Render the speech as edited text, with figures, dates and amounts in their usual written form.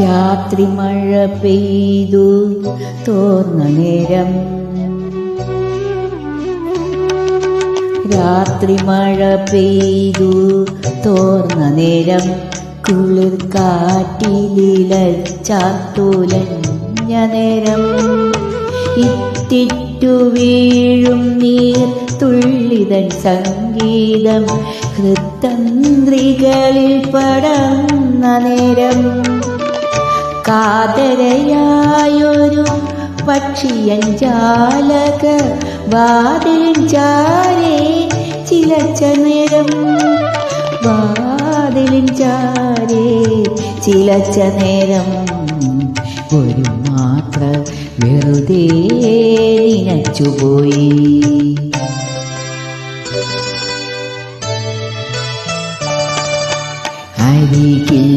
രാത്രി മഴ പെയ്തു തോർന്ന നേരം, രാത്രി മഴ പെയ്തു തോർന്ന നേരം, കുളിർ കാറ്റിലിലച്ചാത്തുലഞ്ഞ നേരം, ഇറ്റിറ്റു വീഴും നീർ തുള്ളിതൻ സംഗീതം ഹൃത്തന്ത്രികളിൽ പടർന്ന നേരം, കാതരയായൊരു പക്ഷിയൻ ജാലക വാതിലിൻ ചാരേ ചിലച്ച നേരം, വാതിലിൻ ചാരേ ചിലച്ച നേരം, ഒരു മാത്ര വെറുതെ നനച്ചുപോയി. അരികിൽ